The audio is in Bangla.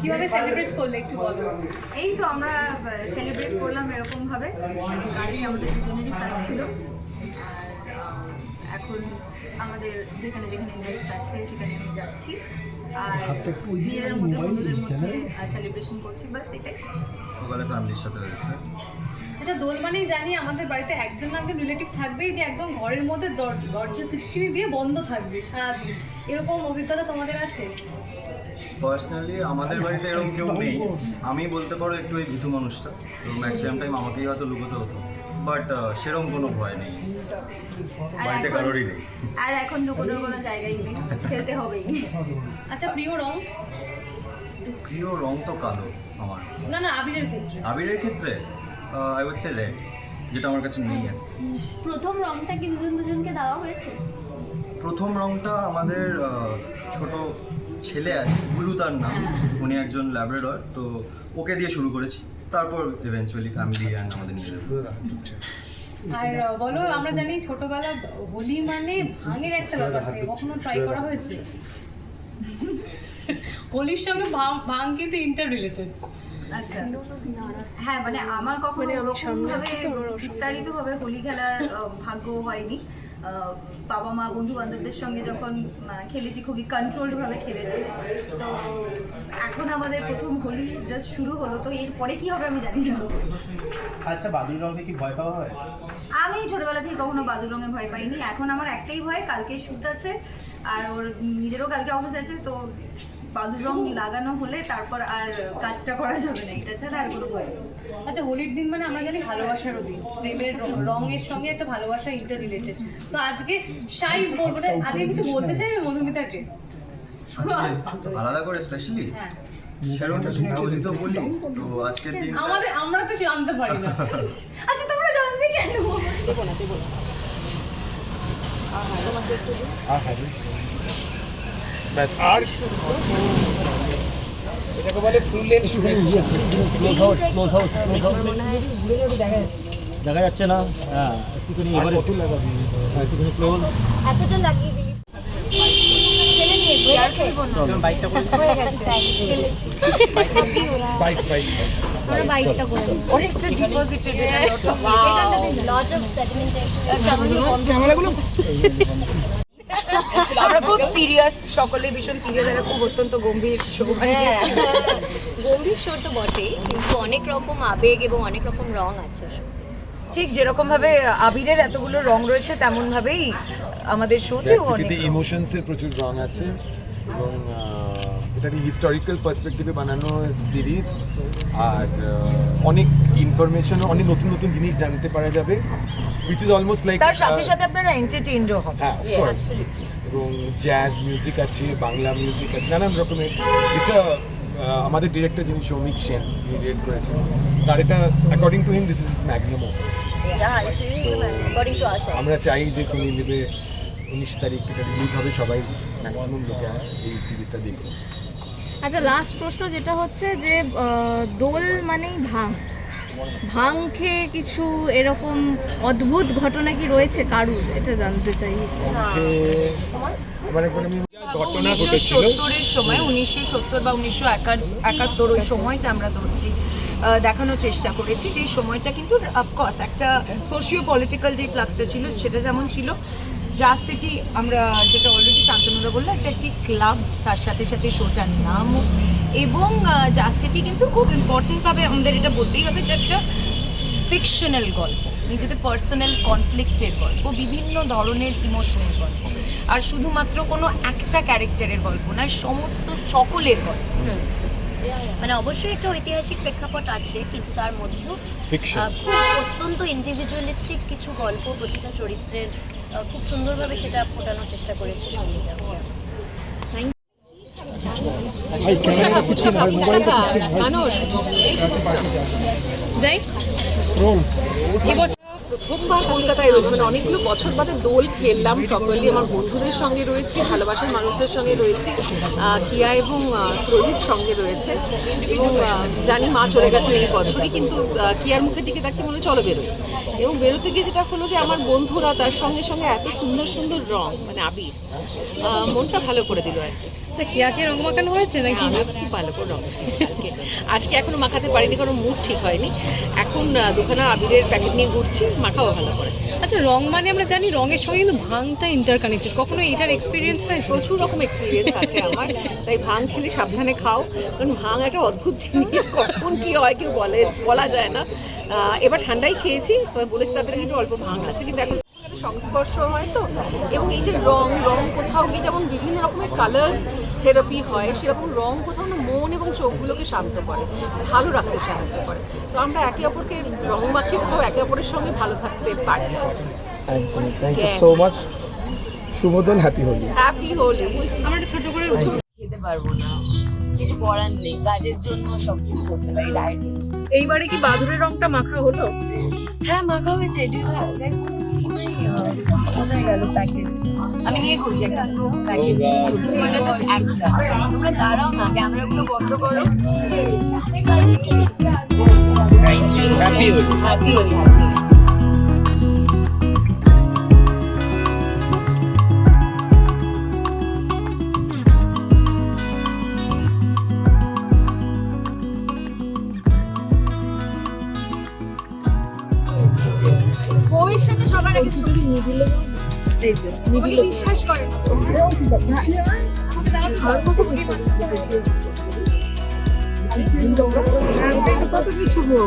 কিভাবে সেলিব্রেট করলে একটু বলো। এই তো আমরা সেলিব্রেট করলাম এরকম ভাবে, গাড়ি আমাদের দুজনেরই কাজ ছিল। এখন আমাদের যেখানে যেখানে ইনভাইট আছে সেখানে নিয়ে যাচ্ছি, আর নিজেদের মধ্যে বন্ধুদের মধ্যে সেলিব্রেশন করছি, বাস এটাই। সকালে ফ্যামিলির সাথে হয়েছে। আচ্ছা, দোল মানেই জানি আমাদের বাড়িতে একজন না একজন রিলেটিভ থাকবেই, যে একদম ঘরের মধ্যে দরজা সিটকিনি দিয়ে বন্ধ থাকবে সারাদিন, এরকম অভিজ্ঞতা তোমাদের আছে? পার্সোনালি আমাদের বাড়িতে এরকম কেউ নেই। আমি বলতে পারো একটু ওই ভীতু মানুষটা, তো ম্যাক্সিমাম টাইম আমাকেই হয়তো লুকোতে হতো, বাট সেরকম কোনো ভয় নেই বাড়িতে, কারোরই নেই। আর এখন লুকোনোর কোনো জায়গায় নেই, খেলতে হবেই। আচ্ছা, প্রিয় রং? প্রিয় রং তো কালো আমার। না না, আবিরের ক্ষেত্রে। আবিরের ক্ষেত্রে আই উড সে রেড, যেটা আমার কাছে নেই আছে। প্রথম রংটা কি দুজন দুজনকে দেওয়া হয়েছে? প্রথম রংটা আমাদের ছোট ছেলে আছে, বুলু তার নাম, উনি একজন ল্যাব্রাডর, তো ওকে দিয়ে শুরু করেছি, তারপর ইভেনচুয়ালি ফ্যামিলি অ্যান্ড আমাদের নিজেদের। আর বলো, আমরা জানি ছোটবেলা হোলি মানে ভাঙের একটা ব্যাপার থাকে, কখনো ট্রাই করা হয়েছে? হোলির সঙ্গে ভাঙ কিন্তু ইন্টার রিলেটেড। আচ্ছা, হ্যাঁ, মানে আমার কখনো ওরকমভাবে বিস্তারিতভাবে হোলি খেলার ভাগ্য হয়নি। বাবা মা বন্ধু বান্ধবদের সঙ্গে যখন খেলেছি, খুবই কন্ট্রোলডভাবে খেলেছি। তো এখন আমাদের প্রথম হোলি জাস্ট শুরু হলো, তো এরপরে কি হবে আমি জানি না। আচ্ছা, বাদুড় রঙে কি ভয় পাওয়া হয়? আমি ছোটবেলা থেকে কখনো বাদুর রঙে ভয় পাইনি। এখন আমার একটাই ভয়, কালকে শ্যুট আছে আর ওর নিজেরও কালকে অফিস আছে, তো বাদুর রং লাগানো হলে তারপর আর কাজটা করা যাবে না, এটা ছাড়া আর কোনো ভয় নেই। আচ্ছা, হোলির দিন মানে আমরা জানি ভালোবাসারও দিন, প্রেমের রঙের সঙ্গে একটা ভালোবাসা ইন্টার রিলেটেড। তো আজকে সাই বলবো, আজকে কিছু বলতে চাইবে মধুমিতাকে আজকে আলাদা করে স্পেশালি সেরকম কিছু নেই, যদি তো বলি তো আজকের দিন আমরা তো জানতে পারি না। আচ্ছা, তোমরা জানবে কেন? ব্যাস, আর এটাকে বলে ফুলের শুভেচ্ছা। দেখা যাচ্ছে না, হ্যাঁ একটুখানি এবারে কত লাগাবি? একটুখানি ক্লোজ। এতটা লাগিয়ে দিই। ফেলে দিয়েছি, আর খেলবো না। বাইকটা করে হয়ে গেছে, ফেলেছি। বাইক আমরা বাইকটা করে নিই। অনেকটা ডিপোজিটেড এখানটা দিন, লট অফ সেডিমেন্টেশন। ক্যামেরাগুলো আমরা খুব সিরিয়াস, সকলে ভীষণ সিরিয়াস, এটা খুব অত্যন্ত গম্ভীর শো। গম্ভীর শো তো বটেই, কিন্তু অনেক রকম আবেগ এবং অনেক রকম রং আছে। ঠিক যেরকম ভাবে আবিরের এতগুলো রং রয়েছে, তেমন ভাবেই আমাদের শোতেও অনেক সিটিতে ইমোশনসের প্রচুর রং আছে, এবং এটা হিস্টোরিক্যাল পার্সপেক্টিভে বানানো সিরিজ, আর অনেক ইনফরমেশন, অনেক নতুন নতুন জিনিস জানতে পারা যাবে, উইচ ইজ অলমোস্ট লাইক, তার সাথে সাথে আপনারা এন্টারটেইনডও হবেন। হ্যাঁ, অফকোর্স, এবং জ্যাজ মিউজিক আছে, বাংলা মিউজিক আছে, নানান রকমের। ইটস আমাদের ডিরেক্টর যিনি সৌমিক সেন, উনি ডিরেক্ট করেছেন, তার এটা according to him this is Magnum opus. According to us. আমরা চাই যে সোনি লিভে 19 তারিখ এটা রিলিজ হবে, সবাই ম্যাক্সিমাম লোকে এই সিরিজটা দেখবে। আচ্ছা, লাস্ট প্রশ্ন যেটা হচ্ছে যে দোল মানেই ভাং খেয়ে কিছু এরকম অদ্ভুত ঘটনা কি রয়েছে কারুর, এটা জানতে চাই। আমার একবার আমি ঘটনা ঘটেছিল 1970-এর সময়, 1970 বা 1971 ওই সময়টা আমরা ধরছি, দেখানোর চেষ্টা করেছি। যে সময়টা কিন্তু অফকোর্স একটা সোশিও পলিটিক্যাল যে ফ্লাক্সটা ছিল সেটা যেমন ছিল, জাজ সিটি আমরা যেটা অলরেডি শান্তনুদা বললো, একটা একটি ক্লাব, তার সাথে সাথে শোটার নামও, এবং জাজ সিটি কিন্তু খুব ইম্পর্টেন্টভাবে আমাদের এটা বলতেই হবে যে একটা ফিকশনাল গল্প, নিজেদের পার্সোনাল কনফ্লিক্টের গল্প, বিভিন্ন ধরনের ইমোশনের গল্প, আর শুধুমাত্র কোনো একটা ক্যারেক্টারের গল্প না, সমস্ত সকলের গল্প। মানে অবশ্যই একটা ঐতিহাসিক প্রেক্ষাপট আছে, কিন্তু তার মধ্যেও খুব অত্যন্ত ইন্ডিভিজুয়ালিস্টিক কিছু গল্প, প্রতিটা চরিত্রের খুব সুন্দরভাবে সেটা ফোটানোর চেষ্টা করেছে সঙ্গীতা। যাই, এবছর প্রথমবার কলকাতায় রয়েছে, মানে অনেকগুলো বছর বাদে দোল খেললাম প্রপারলি। আমার বন্ধুদের সঙ্গে রয়েছি, ভালোবাসার মানুষদের সঙ্গে রয়েছি, কিয়া এবং প্রজিত সঙ্গে রয়েছে। এবং জানি মা চলে গেছেন এই বছরই, কিন্তু কিয়ার মুখের দিকে তাকে মনে চলো বেরোই। এবং বেরোতে গিয়ে যেটা হলো যে আমার বন্ধুরা তার সঙ্গে সঙ্গে এত সুন্দর সুন্দর রং, মানে আবির, মনটা ভালো করে দিল আর কি। আচ্ছা, কিয়াকে রং মাখানো হয়েছে নাকি? আমি খুব ভালো করে রং কালকে, আজকে এখনো মাখাতে পারিনি কারণ মুড ঠিক হয়নি। এখন দুখানা আবিরের প্যাকেট নিয়ে ঘুরছি, মাখাও ভালো করে। আচ্ছা, রং মানে আমরা জানি রঙের সঙ্গে কিন্তু ভাংটা ইন্টারকানেক্টেড, কখনো এটার এক্সপিরিয়েন্স হয়েছে? প্রচুর রকম এক্সপিরিয়েন্স আছে আমার, তাই ভাং খেলে সাবধানে খাও, কারণ ভাং একটা অদ্ভুত জিনিস, কখন কী হয় কেউ বলা যায় না। এবার ঠান্ডাই খেয়েছি, তবে বলেছি তাদের একটু অল্প ভাং আছে, কিন্তু এখন সংস্পর্শ হয় তো। এবং এই যে রং কোথাও গিয়ে যেমন বিভিন্ন রকমের কালার্স থেরাপি হয়, সেরকম রং কোথাও না মন এবং চোখগুলোকে শান্ত করে, ভালো রাখতে সাহায্য করে। তো আমরা একে অপরকে রং মাখিয়ে কোথাও একে অপরের সঙ্গে ভালো থাকতে পারি। Thank you so much. শুভ দোল, হ্যাপি হোলি। হ্যাপি হোলি। আমরা একটা ছোট করে খেতে পারবো না, কিছু করার নেই, কাজের জন্য সবকিছু করতে পারি ডায়েট। এইবারে কি বাদুড়ের রংটা মাখা হলো? হ্যাঁ, মাখা হয়েছে। কোথায় গেল প্যাকেজ? আমি নিয়ে ঘুরছি একটা পুরো প্যাকেজ ঘুরছি, এটা জাস্ট একটা। তোমরা দাঁড়াও না, ক্যামেরাগুলো বন্ধ করো। হ্যাপি হোলি। হ্যাপি হোলি। বউয়ের সাথে সবার আগে ছবি নিয়ে দিল, আমাকে বিশ্বাস করে না। কত কিছু গো,